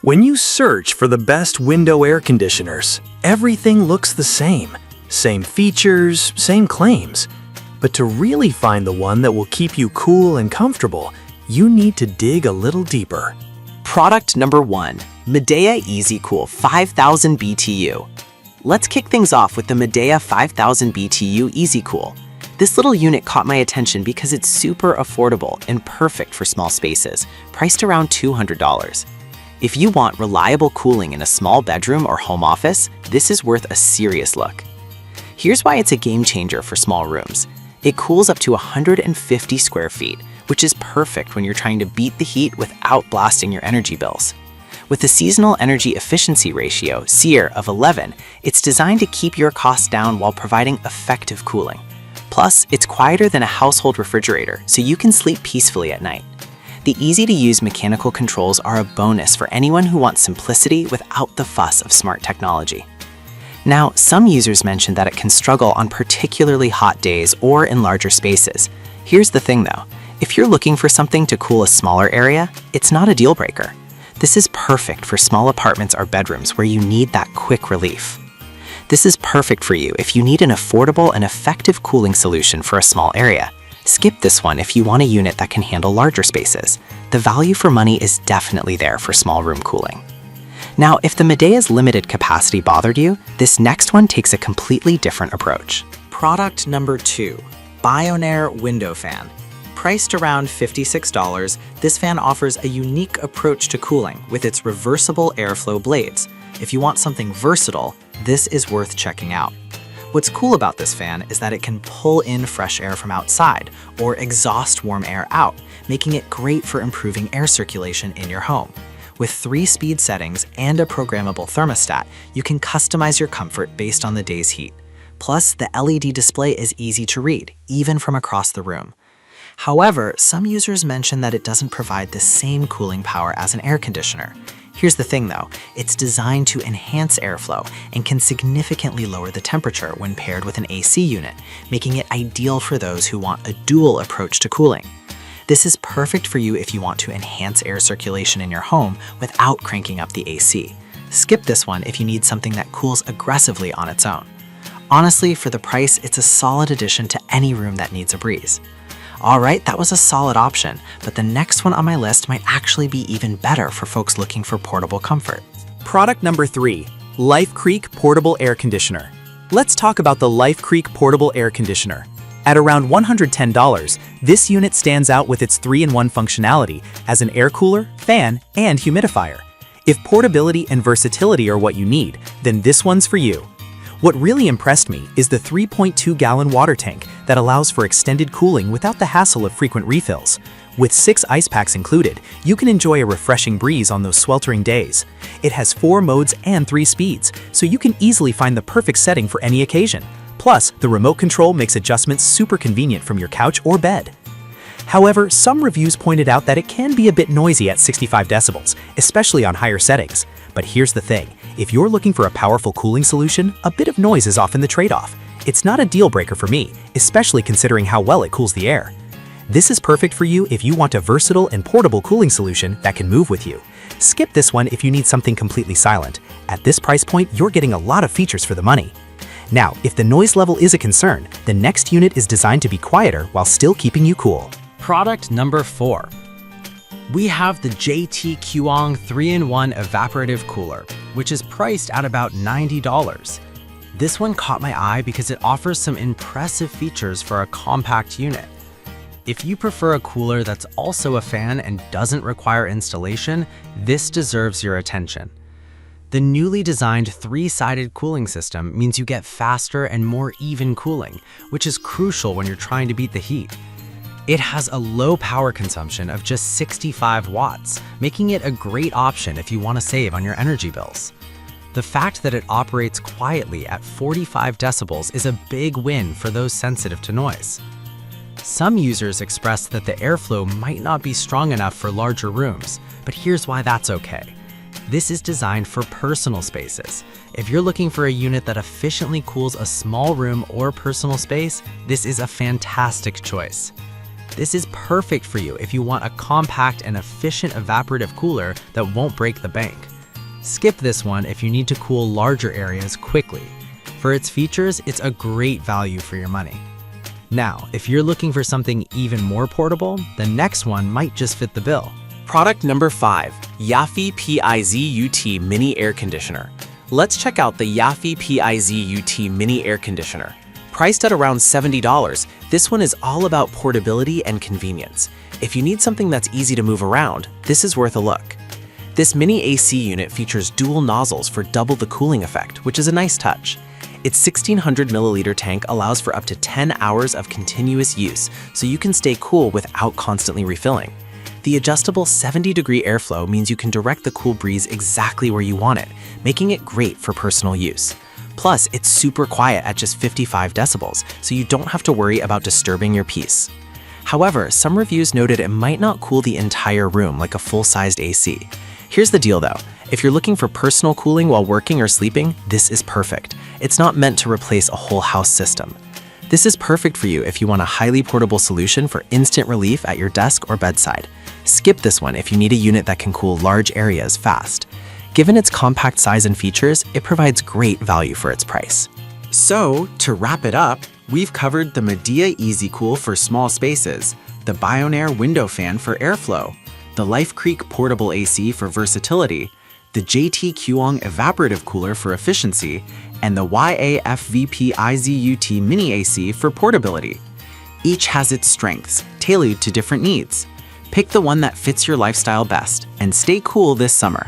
When you search for the best window air conditioners, everything looks the same. Same features, same claims. But to really find the one that will keep you cool and comfortable, you need to dig a little deeper. Product number 1, Midea Easy Cool 5000 BTU. Let's kick things off with the Midea 5000 BTU Easy Cool. This little unit caught my attention because it's super affordable and perfect for small spaces, priced around $200. If you want reliable cooling in a small bedroom or home office, this is worth a serious look. Here's why it's a game changer for small rooms. It cools up to 150 square feet, which is perfect when you're trying to beat the heat without blasting your energy bills. With a seasonal energy efficiency ratio, SEER, of 11, it's designed to keep your costs down while providing effective cooling. Plus, it's quieter than a household refrigerator, so you can sleep peacefully at night. The easy-to-use mechanical controls are a bonus for anyone who wants simplicity without the fuss of smart technology. Now, some users mention that it can struggle on particularly hot days or in larger spaces. Here's the thing though, if you're looking for something to cool a smaller area, it's not a deal breaker. This is perfect for small apartments or bedrooms where you need that quick relief. This is perfect for you if you need an affordable and effective cooling solution for a small area. Skip this one if you want a unit that can handle larger spaces. The value for money is definitely there for small room cooling. Now, if the Midea's limited capacity bothered you, this next one takes a completely different approach. Product number 2, Bionaire Window Fan. Priced around $56, this fan offers a unique approach to cooling with its reversible airflow blades. If you want something versatile, this is worth checking out. What's cool about this fan is that it can pull in fresh air from outside or exhaust warm air out, making it great for improving air circulation in your home. With 3 speed settings and a programmable thermostat, you can customize your comfort based on the day's heat. Plus, the LED display is easy to read, even from across the room. However, some users mention that it doesn't provide the same cooling power as an air conditioner. Here's the thing though, it's designed to enhance airflow and can significantly lower the temperature when paired with an AC unit, making it ideal for those who want a dual approach to cooling. This is perfect for you if you want to enhance air circulation in your home without cranking up the AC. Skip this one if you need something that cools aggressively on its own. Honestly, for the price, it's a solid addition to any room that needs a breeze. Alright, that was a solid option, but the next one on my list might actually be even better for folks looking for portable comfort. Product number 3, Life Creek Portable Air Conditioner. Let's talk about the Life Creek Portable Air Conditioner. At around $110, this unit stands out with its 3-in-1 functionality as an air cooler, fan, and humidifier. If portability and versatility are what you need, then this one's for you. What really impressed me is the 3.2-gallon water tank that allows for extended cooling without the hassle of frequent refills. With 6 ice packs included, you can enjoy a refreshing breeze on those sweltering days. It has 4 modes and 3 speeds, so you can easily find the perfect setting for any occasion. Plus, the remote control makes adjustments super convenient from your couch or bed. However, some reviews pointed out that it can be a bit noisy at 65 decibels, especially on higher settings. But here's the thing, if you're looking for a powerful cooling solution, a bit of noise is often the trade-off. It's not a deal breaker for me, especially considering how well it cools the air. This is perfect for you if you want a versatile and portable cooling solution that can move with you. Skip this one if you need something completely silent. At this price point, you're getting a lot of features for the money. Now, if the noise level is a concern, the next unit is designed to be quieter while still keeping you cool. Product number 4. We have the JT Kuong 3-in-1 Evaporative Cooler, which is priced at about $90. This one caught my eye because it offers some impressive features for a compact unit. If you prefer a cooler that's also a fan and doesn't require installation, this deserves your attention. The newly designed 3-sided cooling system means you get faster and more even cooling, which is crucial when you're trying to beat the heat. It has a low power consumption of just 65 watts, making it a great option if you want to save on your energy bills. The fact that it operates quietly at 45 decibels is a big win for those sensitive to noise. Some users expressed that the airflow might not be strong enough for larger rooms, but here's why that's okay. This is designed for personal spaces. If you're looking for a unit that efficiently cools a small room or personal space, this is a fantastic choice. This is perfect for you if you want a compact and efficient evaporative cooler that won't break the bank. Skip this one if you need to cool larger areas quickly. For its features, it's a great value for your money. Now, if you're looking for something even more portable, the next one might just fit the bill. Product number 5, Yaffee PIZUT Mini Air Conditioner. Let's check out the Yaffee PIZUT Mini Air Conditioner. Priced at around $70, this one is all about portability and convenience. If you need something that's easy to move around, this is worth a look. This mini AC unit features dual nozzles for double the cooling effect, which is a nice touch. Its 1600 milliliter tank allows for up to 10 hours of continuous use, so you can stay cool without constantly refilling. The adjustable 70-degree airflow means you can direct the cool breeze exactly where you want it, making it great for personal use. Plus, it's super quiet at just 55 decibels, so you don't have to worry about disturbing your peace. However, some reviews noted it might not cool the entire room like a full-sized AC. Here's the deal though, if you're looking for personal cooling while working or sleeping, this is perfect. It's not meant to replace a whole house system. This is perfect for you if you want a highly portable solution for instant relief at your desk or bedside. Skip this one if you need a unit that can cool large areas fast. Given its compact size and features, it provides great value for its price. So, to wrap it up, we've covered the Midea EasyCool for small spaces, the Bionaire window fan for airflow, the Life Creek portable AC for versatility, the JT Kuong evaporative cooler for efficiency, and the YAFVP IZUT mini AC for portability. Each has its strengths, tailored to different needs. Pick the one that fits your lifestyle best, and stay cool this summer.